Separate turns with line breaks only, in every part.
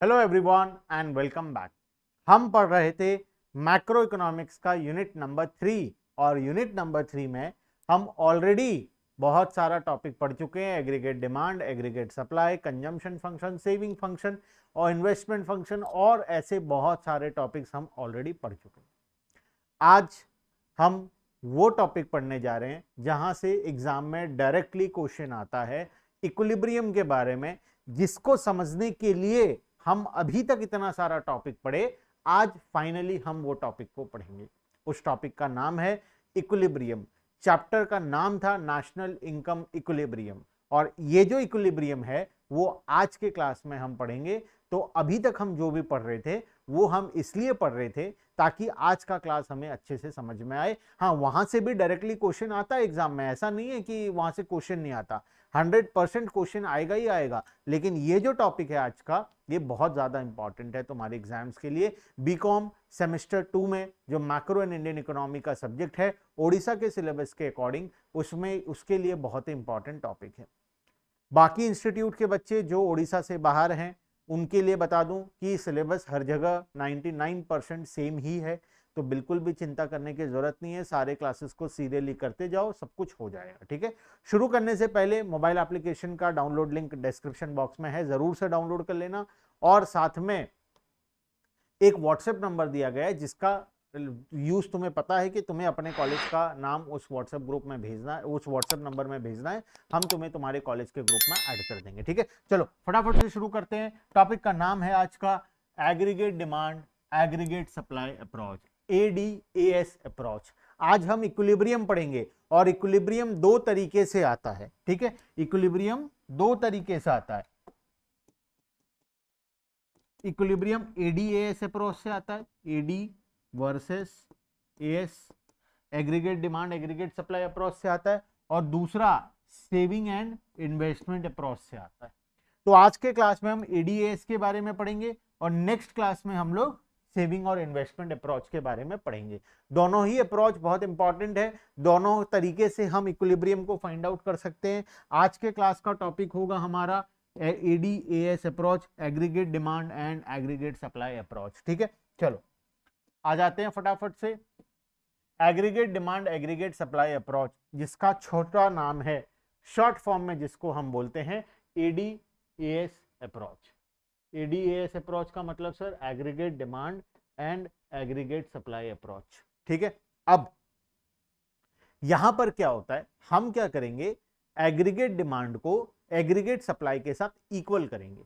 Hello everyone and welcome back. हम पढ़ रहे थे मैक्रो इकोनॉमिक्स का यूनिट नंबर 3 और यूनिट नंबर 3 में हम ऑलरेडी बहुत सारा टॉपिक पढ़ चुके हैं। Aggregate demand, aggregate supply, consumption function, saving function और इन्वेस्टमेंट फंक्शन और ऐसे बहुत सारे टॉपिक्स हम ऑलरेडी पढ़ चुके हैं। आज हम वो टॉपिक पढ़ने जा रहे हैं जहां से एग्जाम में डायरेक्टली क्वेश्चन आता है इक्विलिब्रियम के बारे में, जिसको समझने के लिए हम अभी तक इतना सारा टॉपिक पढ़े। आज फाइनली हम वो टॉपिक को पढ़ेंगे। उस टॉपिक का नाम है इक्विलिब्रियम। चैप्टर का नाम था नेशनल इनकम इक्विलिब्रियम, और ये जो इक्विलिब्रियम है वो आज के क्लास में हम पढ़ेंगे। तो अभी तक हम जो भी पढ़ रहे थे वो हम इसलिए पढ़ रहे थे ताकि आज का क्लास हमें अच्छे से समझ में आए। हाँ, वहां से भी डायरेक्टली क्वेश्चन आता है एग्जाम में, ऐसा नहीं है कि वहां से क्वेश्चन नहीं आता। 100% क्वेश्चन आएगा ही आएगा। लेकिन ये जो टॉपिक है आज का, ये बहुत ज्यादा इंपॉर्टेंट है तुम्हारे एग्जाम्स के लिए। बीकॉम सेमेस्टर 2 में जो मैक्रो एंड इंडियन इकोनॉमी का सब्जेक्ट है ओडिशा के सिलेबस के अकॉर्डिंग, उसमें उसके लिए बहुत ही इंपॉर्टेंट टॉपिक है। बाकी इंस्टीट्यूट के बच्चे जो ओडिशा से बाहर हैं उनके लिए बता दूं कि सिलेबस हर जगह 99% सेम ही है, तो बिल्कुल भी चिंता करने की जरूरत नहीं है। सारे क्लासेस को सीरियली करते जाओ, सब कुछ हो जाएगा। ठीक है, शुरू करने से पहले मोबाइल एप्लीकेशन का डाउनलोड लिंक डिस्क्रिप्शन बॉक्स में है, जरूर से डाउनलोड कर लेना। और साथ में एक व्हाट्सएप नंबर दिया गया है जिसका यूज तुम्हें पता है कि तुम्हें अपने कॉलेज का नाम उस व्हाट्सएप ग्रुप में भेजना है, उस व्हाट्सएप नंबर में भेजना है। हम तुम्हें तुम्हारे कॉलेज के ग्रुप में ऐड कर देंगे। ठीक है, चलो फटाफट से शुरू करते हैं। टॉपिक का नाम है आज का aggregate demand aggregate supply approach, ADAS approach. आज हम इक्विलिब्रियम पढ़ेंगे और इक्विलिब्रियम दो तरीके से आता है। ठीक है, इक्विलिब्रियम दो तरीके से आता है। इक्विलिब्रियम ADAS अप्रोच से आता है, AD versus AS, aggregate demand aggregate supply approach से आता है, और दूसरा सेविंग एंड इन्वेस्टमेंट अप्रोच से आता है। तो आज के क्लास में हम ADAS के बारे में पढ़ेंगे और नेक्स्ट क्लास में हम लोग सेविंग और इन्वेस्टमेंट अप्रोच के बारे में पढ़ेंगे। दोनों ही अप्रोच बहुत इंपॉर्टेंट है, दोनों तरीके से हम इक्विलिब्रियम को फाइंड आउट कर सकते हैं। आज के क्लास का टॉपिक होगा हमारा ADAS approach, aggregate demand and aggregate supply approach. ठीक है, चलो आ जाते हैं फटाफट से। Aggregate demand aggregate supply approach, जिसका छोटा नाम है शॉर्ट फॉर्म में जिसको हम बोलते हैं ADAS अप्रोच। ADAS अप्रोच का मतलब sir aggregate demand and aggregate supply approach. ठीक है, अब यहां पर क्या होता है, हम क्या करेंगे, एग्रीगेट डिमांड को एग्रीगेट सप्लाई के साथ इक्वल करेंगे,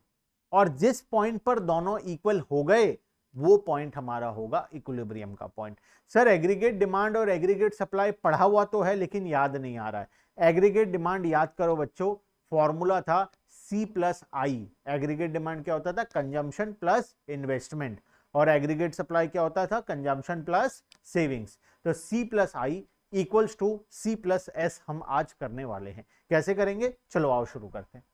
और जिस पॉइंट पर दोनों इक्वल हो गए वो पॉइंट हमारा होगा इक्विलिब्रियम का पॉइंट। सर एग्रीगेट डिमांड और एग्रीगेट सप्लाई पढ़ा हुआ तो है लेकिन याद नहीं आ रहा है। एग्रीगेट डिमांड याद करो बच्चों, फॉर्मूला था C+I। एग्रीगेट डिमांड क्या होता था, कंजम्पशन प्लस इन्वेस्टमेंट, और एग्रीगेट सप्लाई क्या होता था, कंजम्पशन प्लस सेविंग्स। तो C+I इक्वल्स टू C+S हम आज करने वाले हैं। कैसे करेंगे, चलो आओ शुरू करते हैं।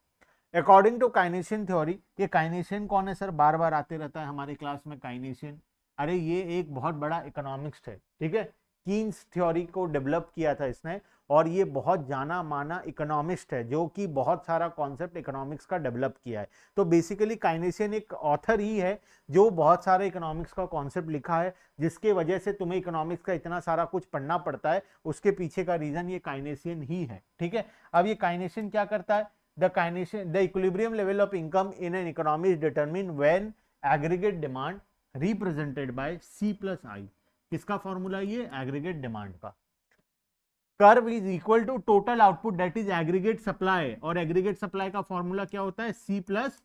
अकॉर्डिंग टू काइनेशियन थ्योरी, ये काइनेशियन कौन है सर, बार बार आते रहता है हमारी क्लास में काइनेशियन। अरे ये एक बहुत बड़ा इकोनॉमिक्स है। ठीक है, कीन्स थ्योरी को डेवलप किया था इसने, और ये बहुत जाना माना इकोनॉमिस्ट है जो कि बहुत सारा कॉन्सेप्ट इकोनॉमिक्स का डेवलप किया है। तो बेसिकली काइनेशियन एक ऑथर ही है जो बहुत सारे इकोनॉमिक्स का कॉन्सेप्ट लिखा है, जिसके वजह से तुम्हें इकोनॉमिक्स का इतना सारा कुछ पढ़ना पड़ता है। उसके पीछे का रीजन ये काइनेशियन ही है। ठीक है, अब ये काइनेशियन क्या करता है, the equilibrium level of income in an economy is determined when aggregate demand represented by C+I। किसका फॉर्मूला, ये एग्रीगेट डिमांड का। Curve is equal to total output that is aggregate supply, और एग्रीगेट सप्लाई का formula क्या होता है, C+S।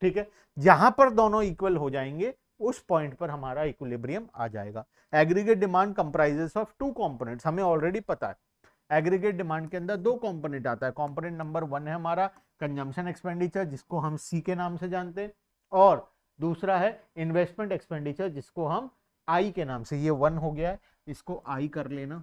ठीक है, जहां पर दोनों इक्वल हो जाएंगे उस पॉइंट पर हमारा इक्विलिब्रियम आ जाएगा। Aggregate demand comprises of two components, हमें ऑलरेडी पता है एग्रीगेट डिमांड के अंदर दो कंपोनेंट आता है। कंपोनेंट नंबर 1 है हमारा कंजम्पशन एक्सपेंडिचर, जिसको हम C के नाम से जानते हैं, और दूसरा है इन्वेस्टमेंट एक्सपेंडिचर, जिसको हम I के नाम से, ये 1 हो गया है, इसको I कर लेना,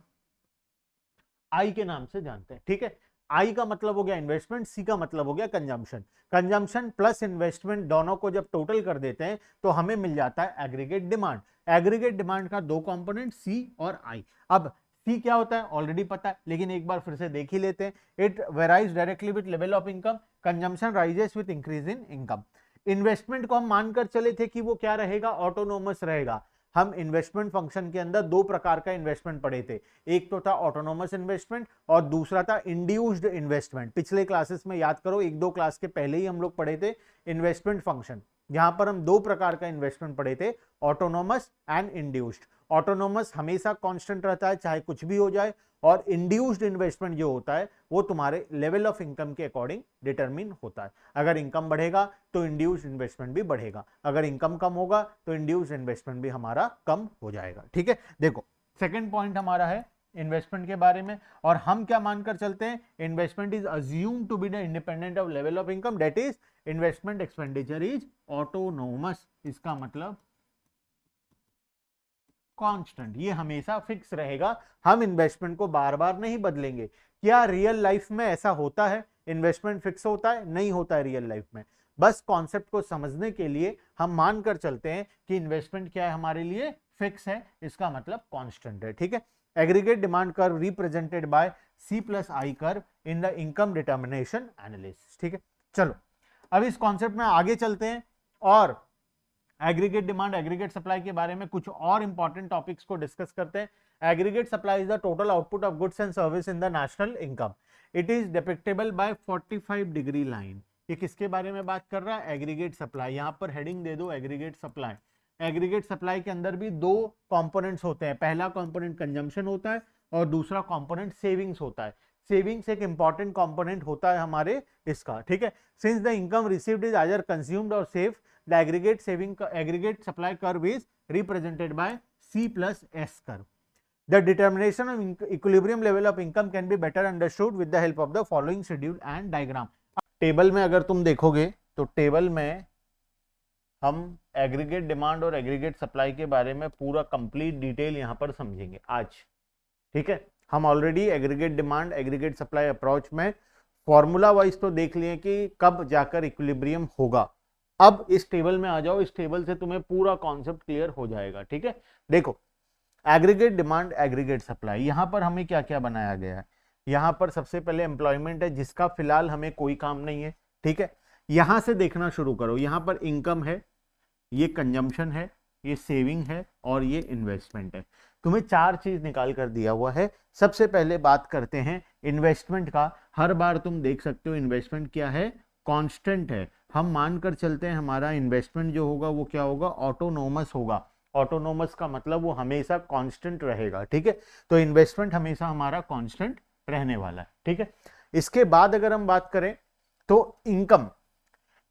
I के नाम से जानते हैं। ठीक है, I का मतलब हो गया इन्वेस्टमेंट, C का मतलब हो गया कंजम्पशन। कंजम्पशन प्लस इन्वेस्टमेंट दोनों को जब टोटल कर देते हैं तो हमें मिल जाता है एग्रीगेट डिमांड। एग्रीगेट डिमांड का दो कंपोनेंट C और I। अब C क्या होता है ऑलरेडी पता है, लेकिन एक बार फिर से देख ही लेते हैं। It varies directly with level of income, consumption rises with increase in income. Investment को हम मानकर चले थे कि वो क्या रहेगा, ऑटोनोमस रहेगा। हम इन्वेस्टमेंट फंक्शन के अंदर दो प्रकार का इन्वेस्टमेंट पढ़े थे, एक तो था ऑटोनोमस इन्वेस्टमेंट और दूसरा था इंड्यूस्ड इन्वेस्टमेंट। पिछले क्लासेस में याद करो, एक दो क्लास के पहले ही हम लोग पढ़े थे इन्वेस्टमेंट फंक्शन, जहां पर हम दो प्रकार का इन्वेस्टमेंट पढ़े थे, ऑटोनोमस एंड इंड्यूस्ड। ऑटोनोमस हमेशा कांस्टेंट रहता है चाहे कुछ भी हो जाए, और इंड्यूस्ड इन्वेस्टमेंट जो होता है वो तुम्हारे लेवल ऑफ इनकम के अकॉर्डिंग डिटरमिन होता है। अगर इनकम बढ़ेगा तो इंड्यूस्ड इन्वेस्टमेंट भी बढ़ेगा, अगर इनकम कम होगा तो इंड्यूस्ड इन्वेस्टमेंट भी हमारा कम हो जाएगा। ठीक है, देखो सेकंड पॉइंट हमारा है इन्वेस्टमेंट के बारे में, और हम क्या मानकर चलते हैं, investment is assume to be the independent of level of income, that is investment expenditure is autonomous. इसका मतलब कांस्टेंट, ये हमेशा फिक्स रहेगा, हम इन्वेस्टमेंट को बार बार नहीं बदलेंगे। क्या रियल लाइफ में ऐसा होता है, इन्वेस्टमेंट फिक्स होता है? नहीं होता है रियल लाइफ में। बस कॉन्सेप्ट को समझने के लिए हम मानकर चलते हैं कि इन्वेस्टमेंट क्या है, हमारे लिए फिक्स है, इसका मतलब कांस्टेंट है। ठीक है, aggregate demand curve represented by C+I curve in the income determination analysis. ठीक है, चलो अब इस कॉन्सेप्ट में आगे चलते हैं और एग्रीगेट डिमांड एग्रीगेट सप्लाई के बारे में कुछ और इंपॉर्टेंट टॉपिक्स को डिस्कस करते हैं। Aggregate supply is the total output of goods and service in the national income. It is depictable by 45 degree line. ये किसके बारे में बात कर रहा है, एग्रीगेट सप्लाई। यहां पर हेडिंग दे दो एग्रीगेट सप्लाई। एग्रीगेट सप्लाई के अंदर भी दो कंपोनेंट्स होते हैं, पहला कंपोनेंट कंजम्पशन होता है और दूसरा कंपोनेंट सेविंग्स होता है। सेविंग्स एक इंपॉर्टेंट कंपोनेंट होता है हमारे इसका। ठीक है, since the income received is either consumed और saved, the aggregate supply curve is represented by C+S curve. The determination of equilibrium level of income can be better understood with the help of the following schedule and diagram. Table में अगर तुम देखोगे तो table में हम aggregate demand और aggregate supply के बारे में पूरा कंप्लीट डिटेल यहां पर समझेंगे आज। ठीक है, हम already aggregate demand aggregate supply approach में फॉर्मूला वाइज तो देख लिए कि कब जाकर इक्विलिब्रियम होगा। अब इस टेबल में आ जाओ, इस टेबल से तुम्हें पूरा कॉन्सेप्ट क्लियर हो जाएगा। ठीक है, देखो एग्रीगेट डिमांड एग्रीगेट सप्लाई, यहां पर हमें क्या क्या बनाया गया है। यहां पर सबसे पहले एम्प्लॉयमेंट है जिसका फिलहाल हमें कोई काम नहीं है। ठीक है, यहां से देखना शुरू करो, यहां पर इनकम है, ये कंजम्पशन है, ये सेविंग है और ये इन्वेस्टमेंट है। तुम्हें चार चीज निकाल कर दिया हुआ है। सबसे पहले बात करते हैं इन्वेस्टमेंट का। हर बार तुम देख सकते हो इन्वेस्टमेंट क्या है, कांस्टेंट है। हम मानकर चलते हैं हमारा इन्वेस्टमेंट जो होगा वो क्या होगा, ऑटोनोमस होगा। ऑटोनोमस का मतलब वो हमेशा कांस्टेंट रहेगा। ठीक है, तो इन्वेस्टमेंट हमेशा हमारा कांस्टेंट रहने वाला है। ठीक है, इसके बाद अगर हम बात करें तो इनकम,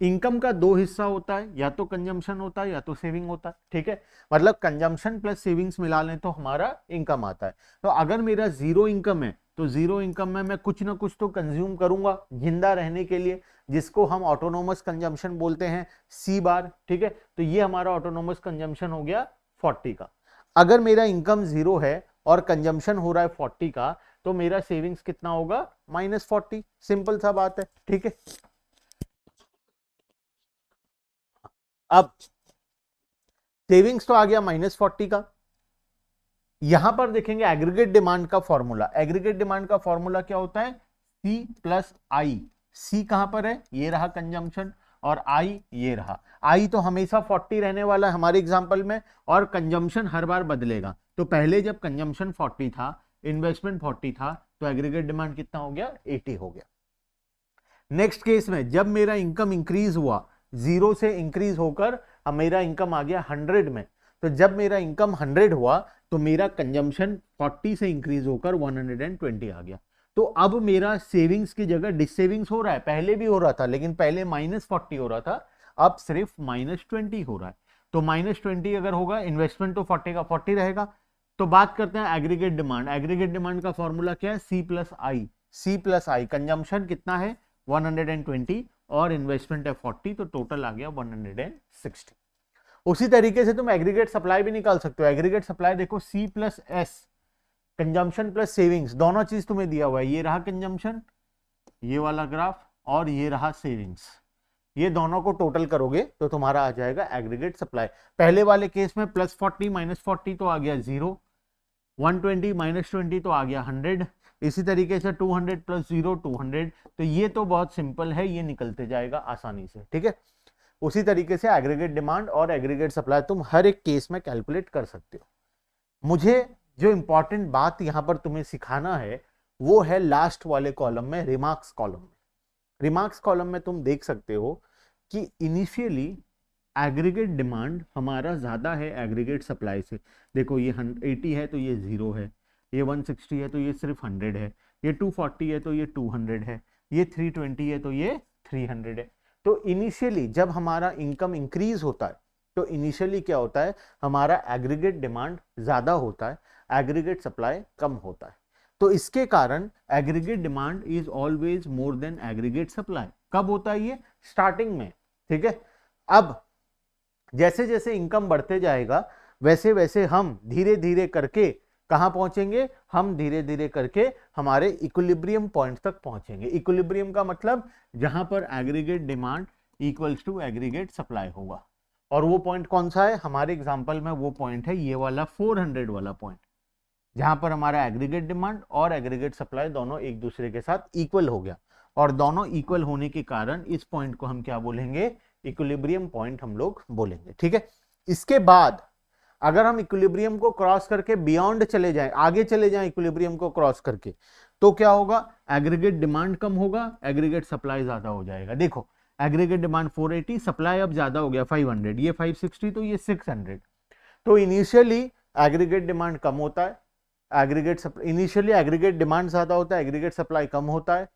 इनकम का दो हिस्सा होता है, या तो कंजम्पशन होता है या तो सेविंग होता है। ठीक है, मतलब कंजम्पशन प्लस सेविंग्स मिला लें तो हमारा इनकम आता है। तो अगर मेरा जीरो इनकम है तो जीरो इनकम में मैं कुछ ना कुछ तो कंज्यूम करूंगा जिंदा रहने के लिए, जिसको हम ऑटोनोमस कंजम्पशन बोलते हैं, C बार। ठीक है, तो ये हमारा ऑटोनोमस कंजम्पशन हो गया 40 का। अगर मेरा इनकम जीरो है और कंजम्पशन हो रहा है 40 का, तो मेरा सेविंग्स कितना होगा, -40। सिंपल सा बात है। ठीक है, अब सेविंग्स तो आ गया -40 का। यहां पर देखेंगे एग्रीगेट डिमांड का फॉर्मूला। एग्रीगेट डिमांड का फॉर्मूला क्या होता है, C+I। C कहां पर है, ये रहा कंजम्पशन, और I ये रहा। I तो हमेशा 40 रहने वाला है हमारे एग्जांपल में, और कंजम्पशन हर बार बदलेगा। तो पहले जब कंजम्पशन 40 था, इन्वेस्टमेंट 40 था, तो एग्रीगेट डिमांड कितना हो गया, 80 हो गया। नेक्स्ट केस में जब मेरा इनकम इंक्रीज हुआ, जीरो से इंक्रीज होकर अब मेरा इनकम आ गया 100 में, तो जब मेरा इनकम 100 हुआ तो मेरा कंजम्पशन 40 से इंक्रीज होकर 120 आ गया। तो अब मेरा सेविंग्स की जगह डिससेविंग्स हो रहा है। पहले भी हो रहा था, लेकिन पहले -40 हो रहा था, अब सिर्फ -20 हो रहा है। तो -20 अगर होगा, इन्वेस्टमेंट तो 40 का 40 रहेगा। तो बात करते हैं एग्रीगेट डिमांड। एग्रीगेट डिमांड का फॉर्मूला क्या है, C+I। C+I कंजम्पशन कितना है, 120 और इन्वेस्टमेंट है 40, तो टोटल आ गया 160। उसी तरीके से तुम एग्रीगेट सप्लाई भी निकाल सकते हो। एग्रीगेट सप्लाई देखो, C+S कंजम्पशन प्लस सेविंग्स, दोनों चीज तुम्हें दिया हुआ है। ये रहा कंजम्पशन, ये वाला ग्राफ, और ये रहा सेविंग्स। ये दोनों को टोटल करोगे तो तुम्हारा आ जाएगा एग्रीगेट सप्लाई। पहले वाले केस में +40 -40 तो आ गया 0, 120 -20 तो आ गया 100, इसी तरीके से 200 + 0 200। तो ये तो बहुत सिंपल है, ये निकलते जाएगा आसानी से। ठीक है, उसी तरीके से एग्रीगेट डिमांड और एग्रीगेट सप्लाई तुम हर एक केस में कैलकुलेट कर सकते हो। मुझे जो इंपॉर्टेंट बात यहां पर तुम्हें सिखाना है वो है लास्ट वाले कॉलम में, रिमार्क्स कॉलम में। रिमार्क्स कॉलम में तुम देख सकते हो कि इनिशियली एग्रीगेट डिमांड हमारा ज्यादा है एग्रीगेट सप्लाई से। देखो ये 80 है तो ये 0 है, ये 160 है तो ये सिर्फ 100 है, ये 240 है तो ये 200 है, ये 320 है तो ये 300 है। तो इनिशियली जब हमारा इनकम इंक्रीज होता है तो इनिशियली क्या होता है, हमारा एग्रीगेट डिमांड ज्यादा होता है, एग्रीगेट सप्लाई कम होता है। तो इसके कारण aggregate demand is always more than aggregate supply. कब होता है ये? स्टार्टिंग में, ठीक है। अब जैसे जैसे इनकम बढ़ते जाएगा वैसे वैसे हम धीरे धीरे करके कहां पहुंचेंगे, हम धीरे धीरे करके हमारे इक्विलिब्रियम पॉइंट तक पहुंचेंगे। इक्विलिब्रियम का मतलब जहां पर aggregate demand equals to aggregate supply होगा। और वो पॉइंट कौन सा है? हमारे एग्जांपल में वो पॉइंट है ये वाला 400 वाला पॉइंट, जहां पर हमारा एग्रीगेट डिमांड और एग्रीगेट सप्लाई दोनों एक दूसरे के साथ इक्वल हो गया। और दोनों इक्वल होने के कारण इस पॉइंट को हम क्या बोलेंगे? इक्विलिब्रियम पॉइंट हम लोग बोलेंगे, ठीक है। इसके बाद अगर हम इक्विलिब्रियम को क्रॉस करके बियॉन्ड चले जाएं, आगे चले जाएं इक्विलिब्रियम को क्रॉस करके, तो क्या होगा? एग्रीगेट डिमांड कम होगा, एग्रीगेट सप्लाई ज्यादा हो जाएगा। देखो एग्रीगेट डिमांड 480, सप्लाई अब ज्यादा हो गया 500, ये 560 तो ये 600। तो इनिशियली एग्रीगेट डिमांड कम होता है, इनिशियली एग्रीगेट डिमांड ज्यादा होता है, एग्रीगेट सप्लाई कम होता है।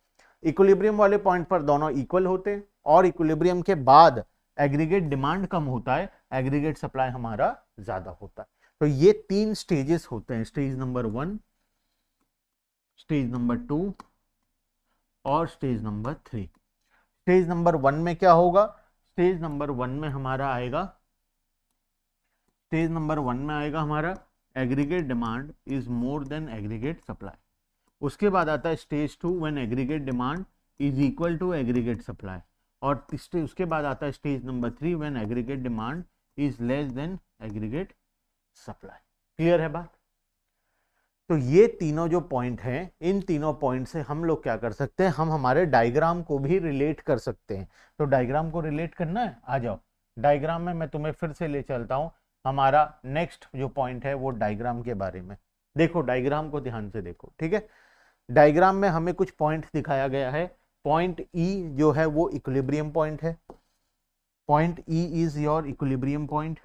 इक्विलिब्रियम वाले पॉइंट पर दोनों इक्वल होते हैं और इक्विलिब्रियम के बाद एग्रीगेट डिमांड कम होता है, एग्रीगेट सप्लाई हमारा ज्यादा होता है। तो ये 3 स्टेजेस होते हैं, स्टेज नंबर 1, स्टेज नंबर 2 और स्टेज नंबर 3। स्टेज नंबर 1 में क्या होगा? स्टेज नंबर 1 में हमारा आएगा, स्टेज नंबर 1 में आएगा हमारा aggregate demand is more than aggregate supply. उसके बाद आता है stage 2 when aggregate demand is equal to aggregate supply. और उसके बाद आता है stage number 3 when aggregate demand is less than aggregate supply. Clear है बात? तो ये तीनों जो पॉइंट हैं, इन तीनों पॉइंट से हम लोग क्या कर सकते हैं, हम हमारे डायग्राम को भी रिलेट कर सकते हैं। तो डायग्राम को रिलेट करना है, आ जाओ डायग्राम में मैं तुम्हें फिर से ले चलता हूं। हमारा नेक्स्ट जो पॉइंट है वो डायग्राम के बारे में। देखो डायग्राम को ध्यान से देखो, ठीक है। डायग्राम में हमें कुछ पॉइंट दिखाया गया है। पॉइंट ई जो है वो इक्विलिब्रियम पॉइंट है। Point E is your equilibrium point.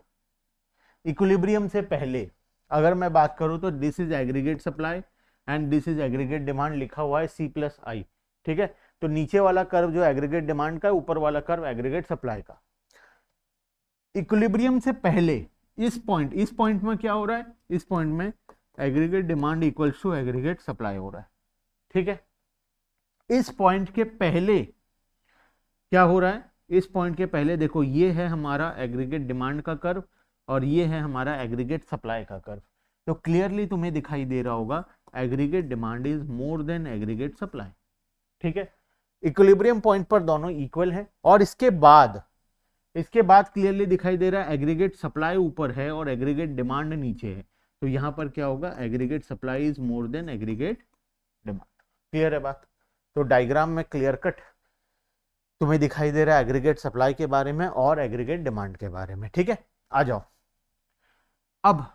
Equilibrium से पहले अगर मैं बात करूं तो this is aggregate supply and this is aggregate demand, लिखा हुआ है C+I, ठीक है। तो नीचे वाला कर्व जो एग्रीगेट डिमांड का, ऊपर वाला कर्व एग्रीगेट सप्लाई का। इक्विलिब्रियम से पहले इस पॉइंट में क्या हो रहा है? इस पॉइंट में aggregate demand equals to aggregate supply हो रहा है, ठीक है। इस पॉइंट के पहले क्या हो रहा है? इस पॉइंट के पहले देखो ये है हमारा एग्रीगेट डिमांड का कर्व और ये है हमारा एग्रीगेट सप्लाई का कर्व। तो क्लियरली तुम्हें दिखाई दे रहा होगा aggregate demand is more than aggregate supply, ठीक है। इक्विलिब्रियम पॉइंट पर दोनों इक्वल है। और इसके बाद क्लियरली दिखाई दे रहा है एग्रीगेट सप्लाई ऊपर है और एग्रीगेट डिमांड नीचे है। तो यहां पर क्या होगा? Aggregate supply is more than aggregate demand. Clear है बात? तो डायग्राम में क्लियर कट तुम्हें दिखाई दे रहा है एग्रीगेट सप्लाई के बारे में और एग्रीगेट डिमांड के बारे में, ठीक है। आ जाओ अब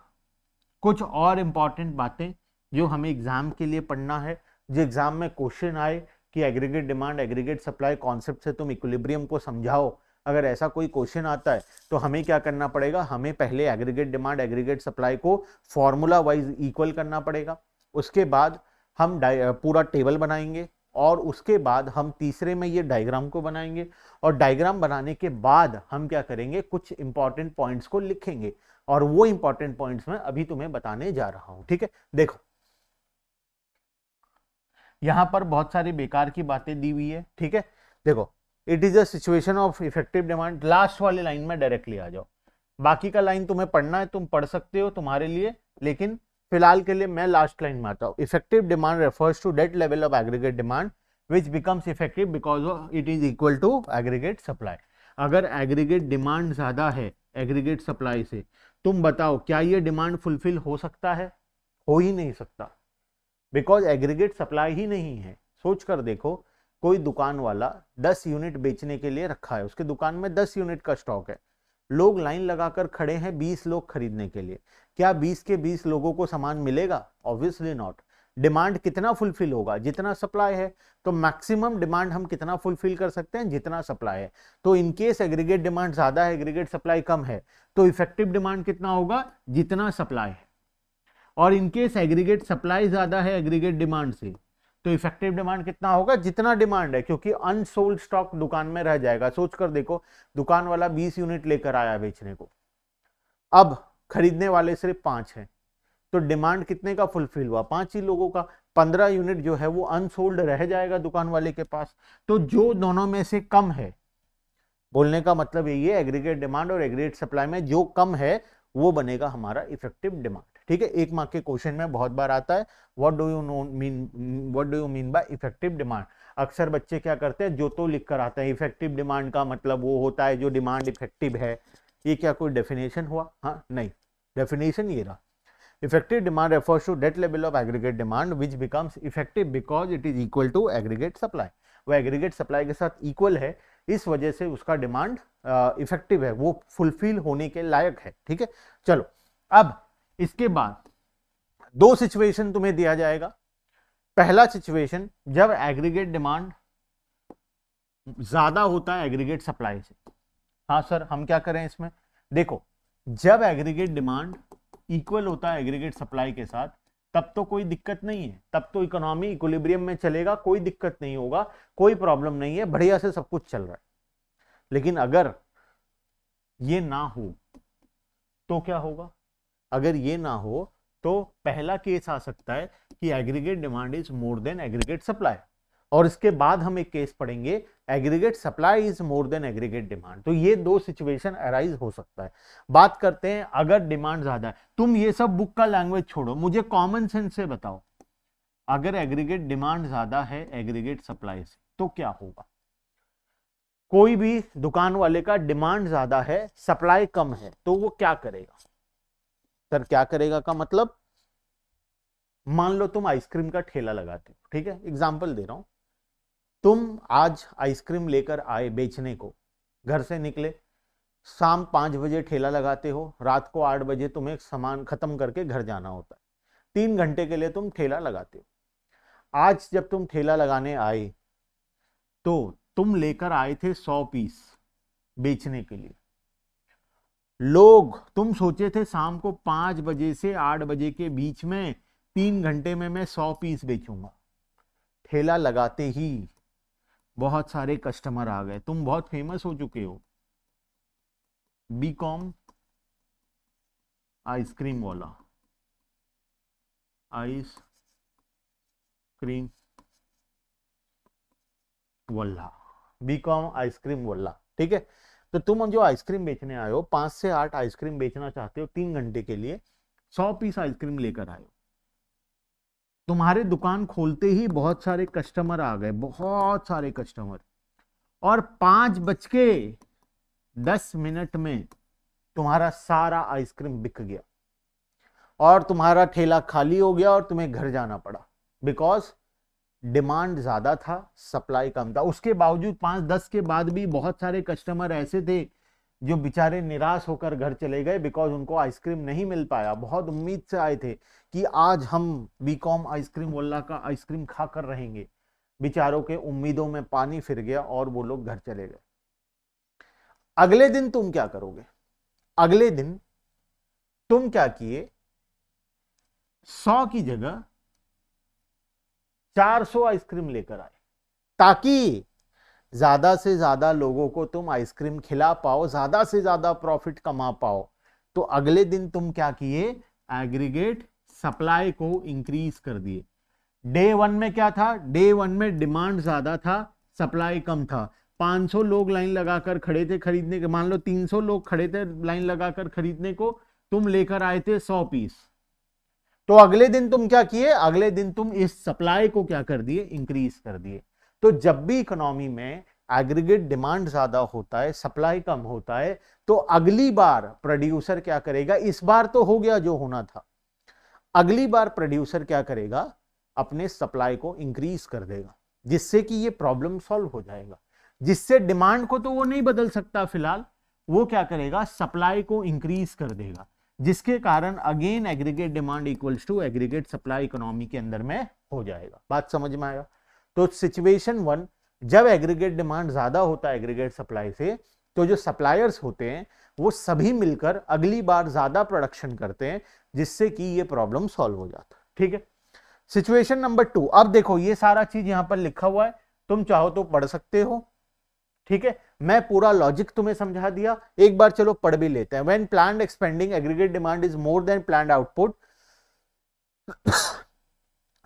कुछ और इंपॉर्टेंट बातें जो हमें एग्जाम के लिए पढ़ना है, जो एग्जाम में क्वेश्चन आए कि aggregate demand aggregate supply concept से तुम इक्विलिब्रियम को समझाओ। अगर ऐसा कोई क्वेश्चन आता है तो हमें क्या करना पड़ेगा? हमें पहले एग्रीगेट डिमांड एग्रीगेट सप्लाई को फॉर्मूला वाइज इक्वल करना पड़ेगा। उसके बाद हम पूरा टेबल बनाएंगे और उसके बाद हम तीसरे में ये डायग्राम को बनाएंगे और डायग्राम बनाने के बाद हम क्या करेंगे? कुछ इंपॉर्टेंट पॉइंट्स को लिखेंगे और वो इंपॉर्टेंट पॉइंट्स मैं अभी तुम्हें बताने जा रहा हूं, ठीक है। देखो यहां पर बहुत सारी बेकार की बातें दी हुई है, ठीक है। देखो it is a situation of effective demand, last वाले लाइन में डायरेक्टली आ जाओ। बाकी का लाइन तुम्हें पढ़ना है, तुम पढ़ सकते हो तुम्हारे लिए, लेकिन फिलहाल के लिए मैं लास्ट लाइन में आता हूं। Effective demand refers to that level of aggregate demand which becomes effective because it is equal to aggregate supply। अगर एग्रीगेट डिमांड ज्यादा है एग्रीगेट सप्लाई से, तुम बताओ क्या ये डिमांड फुलफिल हो सकता है? हो ही नहीं सकता, बिकॉज एग्रीगेट सप्लाई ही नहीं है। सोच कर देखो, कोई दुकान वाला 10 यूनिट बेचने के लिए रखा है, उसके दुकान में 10 यूनिट का स्टॉक है, लोग लाइन लगाकर खड़े हैं 20 लोग खरीदने के लिए, क्या 20 के 20 लोगों को सामान मिलेगा? Obviously not. डिमांड कितना फुलफिल होगा? जितना सप्लाई है। तो मैक्सिमम डिमांड हम कितना फुलफिल कर सकते हैं? जितना सप्लाई है। तो इनकेस एग्रीगेट डिमांड ज्यादा है, एग्रीगेट सप्लाई कम है, तो इफेक्टिव डिमांड कितना होगा? जितना सप्लाई है। और इनकेस एग्रीगेट सप्लाई ज्यादा है एग्रीगेट डिमांड से, तो इफेक्टिव डिमांड कितना होगा? जितना डिमांड है, क्योंकि अनसोल्ड स्टॉक दुकान में रह जाएगा। सोच कर देखो, दुकान वाला 20 यूनिट लेकर आया बेचने को, अब खरीदने वाले सिर्फ 5 हैं, तो डिमांड कितने का फुलफिल हुआ? 5 ही लोगों का। 15 यूनिट जो है वो अनसोल्ड रह जाएगा दुकान वाले के पास। तो जो दोनों में से कम है, बोलने का मतलब यही है, एग्रीगेट डिमांड और एग्रीगेट सप्लाई में जो कम है वो बनेगा हमारा इफेक्टिव डिमांड। ठीक है, 1 मार्क के क्वेश्चन में बहुत बार आता है, what do you mean by effective demand. अक्सर बच्चे क्या करते हैं, जो तो लिख कर आते हैं, इफेक्टिव डिमांड का मतलब वो होता है जो डिमांड इफेक्टिव है। ये क्या कोई डेफिनेशन हुआ? हाँ, नहीं, डेफिनेशन ये रहा, effective demand refers to that level of aggregate demand which becomes effective because it is equal to aggregate supply। वो एग्रीगेट सप्लाई के साथ इक्वल है, इस वजह से उसका डिमांड इफेक्टिव है, वो फुलफिल होने के लायक है। ठीक है, चलो अब इसके बाद 2 सिचुएशन तुम्हें दिया जाएगा। पहला सिचुएशन, जब एग्रीगेट डिमांड ज्यादा होता है एग्रीगेट सप्लाई से। हाँ सर, हम क्या करें इसमें? देखो, जब एग्रीगेट डिमांड इक्वल होता है एग्रीगेट सप्लाई के साथ, तब तो कोई दिक्कत नहीं है, तब तो इकोनॉमी इक्विलिब्रियम में चलेगा, कोई दिक्कत नहीं होगा, कोई प्रॉब्लम नहीं है, बढ़िया से सब कुछ चल रहा है। लेकिन अगर ये ना हो तो क्या होगा? अगर ये ना हो तो पहला केस आ सकता है कि aggregate demand is more than aggregate supply, और इसके बाद हम एक केस पढ़ेंगे, aggregate supply is more than aggregate demand. तो ये 2 सिचुएशन अराइज हो सकता है। बात करते हैं अगर डिमांड ज्यादा है। तुम ये सब बुक का लैंग्वेज छोड़ो, मुझे कॉमन सेंस से बताओ, अगर एग्रीगेट डिमांड ज्यादा है एग्रीगेट सप्लाई से तो क्या होगा? कोई भी दुकान वाले का डिमांड ज्यादा है, सप्लाई कम है, तो वो क्या करेगा? सर क्या करेगा का मतलब, मान लो तुम आइसक्रीम का ठेला लगाते हो, ठीक है, एग्जांपल दे रहा हूं, तुम आज आइसक्रीम लेकर आए बेचने को, घर से निकले, शाम 5 बजे ठेला लगाते हो, रात को 8 बजे तुम्हें सामान खत्म करके घर जाना होता है, 3 घंटे के लिए तुम ठेला लगाते हो। आज जब तुम ठेला लगाने आए तो तुम लेकर आए थे 100 पीस बेचने के लिए। लोग, तुम सोचे थे शाम को 5 बजे से 8 बजे के बीच में 3 घंटे में मैं 100 पीस बेचूंगा। ठेला लगाते ही बहुत सारे कस्टमर आ गए, तुम बहुत फेमस हो चुके हो, बीकॉम आइसक्रीम वाला, आइसक्रीम वल्ला, बीकॉम आइसक्रीम वल्ला। ठीक है, तो तुम जो आइसक्रीम बेचने आए हो, 5 से 8 आइसक्रीम बेचना चाहते हो 3 घंटे के लिए, 100 पीस आइसक्रीम लेकर आए हो। तुम्हारे दुकान खोलते ही बहुत सारे कस्टमर आ गए, बहुत सारे कस्टमर, और 5:10 में तुम्हारा सारा आइसक्रीम बिक गया और तुम्हारा ठेला खाली हो गया और तुम्हें घर जाना पड़ा, बिकॉज डिमांड ज्यादा था, सप्लाई कम था। उसके बावजूद 5-10 के बाद भी बहुत सारे कस्टमर ऐसे थे जो बेचारे निराश होकर घर चले गए, बिकॉज उनको आइसक्रीम नहीं मिल पाया। बहुत उम्मीद से आए थे कि आज हम बीकॉम आइसक्रीम वल्ला का आइसक्रीम खा कर रहेंगे, बेचारों के उम्मीदों में पानी फिर गया और वो लोग घर चले गए। अगले दिन तुम क्या करोगे? अगले दिन तुम क्या किए, 100 की जगह 400 आइसक्रीम लेकर आए, ताकि ज्यादा से ज्यादा लोगों को तुम आइसक्रीम खिला पाओ, ज्यादा से ज्यादा प्रॉफिट कमा पाओ। तो अगले दिन तुम क्या किए, एग्रीगेट सप्लाई को इंक्रीज कर दिए। डे 1 में क्या था, डे 1 में डिमांड ज्यादा था, सप्लाई कम था। 500 लोग लाइन लगाकर खड़े थे खरीदने के, मान लो 300 लोग खड़े थे लाइन लगाकर खरीदने को, तुम लेकर आए थे 100 पीस। तो अगले दिन तुम क्या किए, अगले दिन तुम इस सप्लाई को क्या कर दिए, इंक्रीज कर दिए। तो जब भी इकोनॉमी में एग्रीगेट डिमांड ज्यादा होता है, सप्लाई कम होता है, तो अगली बार प्रोड्यूसर क्या करेगा, इस बार तो हो गया जो होना था, अगली बार प्रोड्यूसर क्या करेगा, अपने सप्लाई को इंक्रीज कर देगा। जिससे कि ये प्रॉब्लम सॉल्व हो जाएगा। जिससे डिमांड को तो वो नहीं बदल सकता फिलहाल, वो क्या करेगा, सप्लाई को इंक्रीज कर देगा, जिसके कारण again aggregate demand equals to aggregate supply economy के अंदर में हो जाएगा। बात समझ में आएगा? तो सिचुएशन 1, जब एग्रीगेट डिमांड ज्यादा होता है एग्रीगेट सप्लाई से, तो जो सप्लायर्स होते हैं वो सभी मिलकर अगली बार ज्यादा प्रोडक्शन करते हैं, जिससे कि ये प्रॉब्लम सॉल्व हो जाता है। ठीक है। सिचुएशन नंबर 2, अब देखो ये सारा चीज यहां पर लिखा हुआ है, तुम चाहो तो पढ़ सकते हो। ठीक है, मैं पूरा लॉजिक तुम्हें समझा दिया, एक बार चलो पढ़ भी लेते हैं। When planned expanding aggregate demand is more then planned output,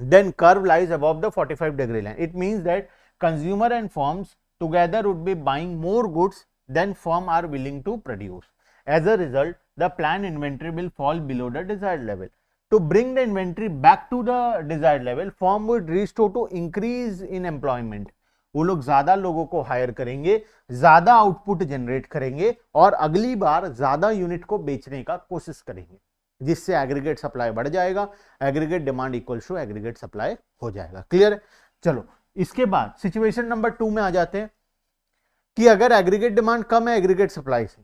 then curve lies above the 45 degree line. It means that consumer and firms together would be buying more goods than firm are willing to produce. As a result, the planned inventory will fall below the desired level. To bring the inventory back to the desired level, firm would restore to increase in employment. वो लोग ज्यादा लोगों को higher करेंगे, ज्यादा output generate करेंगे और अगली बार ज्यादा यूनिट को बेचने का कोशिश करेंगे, जिससे एग्रीगेट सप्लाई बढ़ जाएगा, aggregate demand equals to aggregate supply हो जाएगा। क्लियर है? चलो इसके बाद सिचुएशन नंबर 2 में आ जाते हैं कि अगर एग्रीगेट डिमांड कम है एग्रीगेट सप्लाई से,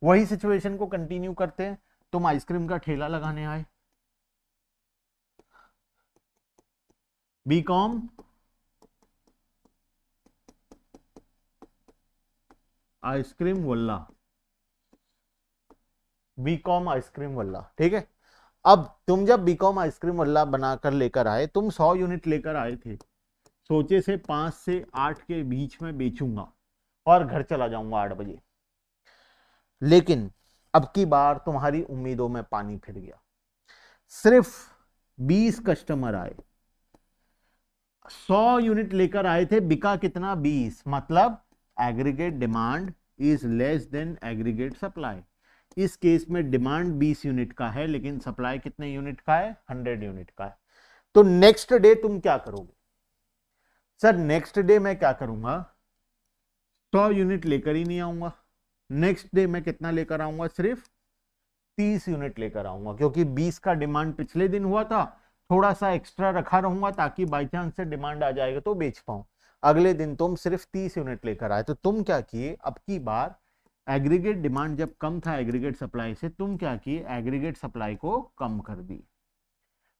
वही सिचुएशन को कंटिन्यू करते हैं। तुम आइसक्रीम का ठेला लगाने आए, बीकॉम आइसक्रीम वल्ला, बीकॉम आइसक्रीम वल्ला। ठीक है, अब तुम जब बीकॉम आइसक्रीम वल्ला बनाकर लेकर आए, तुम 100 यूनिट लेकर आए थे, सोचे से 5 से 8 के बीच में बेचूंगा और घर चला जाऊंगा 8 बजे। लेकिन अब की बार तुम्हारी उम्मीदों में पानी फिर गया, सिर्फ 20 कस्टमर आए, 100 यूनिट लेकर आए थे, बिका कितना? 20, मतलब aggregate demand is less than aggregate supply. इस केस में डिमांड 20 यूनिट का है, लेकिन सप्लाई कितने यूनिट का है? 100 यूनिट का है। तो नेक्स्ट डे तुम क्या करोगे? सर नेक्स्ट डे मैं क्या करूंगा, 100 यूनिट लेकर ही नहीं आऊंगा। नेक्स्ट डे मैं कितना लेकर आऊंगा? सिर्फ 30 यूनिट लेकर आऊंगा, क्योंकि 20 का डिमांड पिछले दिन हुआ था, थोड़ा सा एक्स्ट्रा रखा रहूंगा ताकि बाई चांस से डिमांड आ जाएगा तो बेच पाऊं। अगले दिन तुम सिर्फ 30 यूनिट लेकर आए, तो तुम क्या किए, अब की बार एग्रीगेट डिमांड जब कम था एग्रीगेट सप्लाई से, तुम क्या किए, एग्रीगेट सप्लाई को कम कर दी।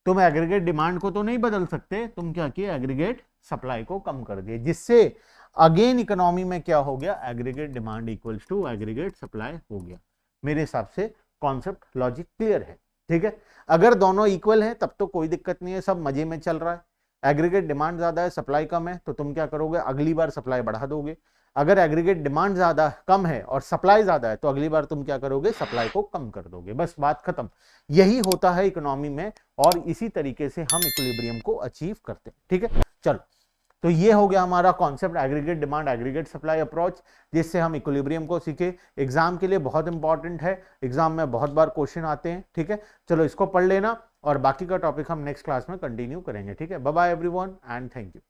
तुम एग्रीगेट डिमांड को तो नहीं बदल सकते, तुम क्या किए, एग्रीगेट सप्लाई को कम कर दिए, जिससे अगेन इकोनॉमी में क्या हो गया, aggregate demand equals to aggregate supply हो गया। मेरे हिसाब से कॉन्सेप्ट लॉजिक क्लियर है। ठीक है, अगर दोनों इक्वल है तब तो कोई दिक्कत नहीं है, सब मजे में चल रहा है। एग्रीगेट डिमांड ज्यादा है सप्लाई कम है, तो तुम क्या करोगे, अगली बार सप्लाई बढ़ा दोगे। अगर एग्रीगेट डिमांड ज्यादा कम है और सप्लाई ज्यादा है, तो अगली बार तुम क्या करोगे, सप्लाई को कम कर दोगे। बस बात खत्म। यही होता है इकोनॉमी में, और इसी तरीके से हम इक्विलिब्रियम को अचीव करते हैं। ठीक है, चलो तो ये हो गया हमारा concept aggregate demand aggregate supply approach, जिससे हम इक्विलिब्रियम को सीखे। एग्जाम के लिए बहुत इंपॉर्टेंट है, एग्जाम में बहुत बार क्वेश्चन आते हैं। ठीक है, चलो इसको पढ़ लेना और बाकी का टॉपिक हम नेक्स्ट क्लास में कंटिन्यू करेंगे। ठीक है, bye bye everyone and thank you.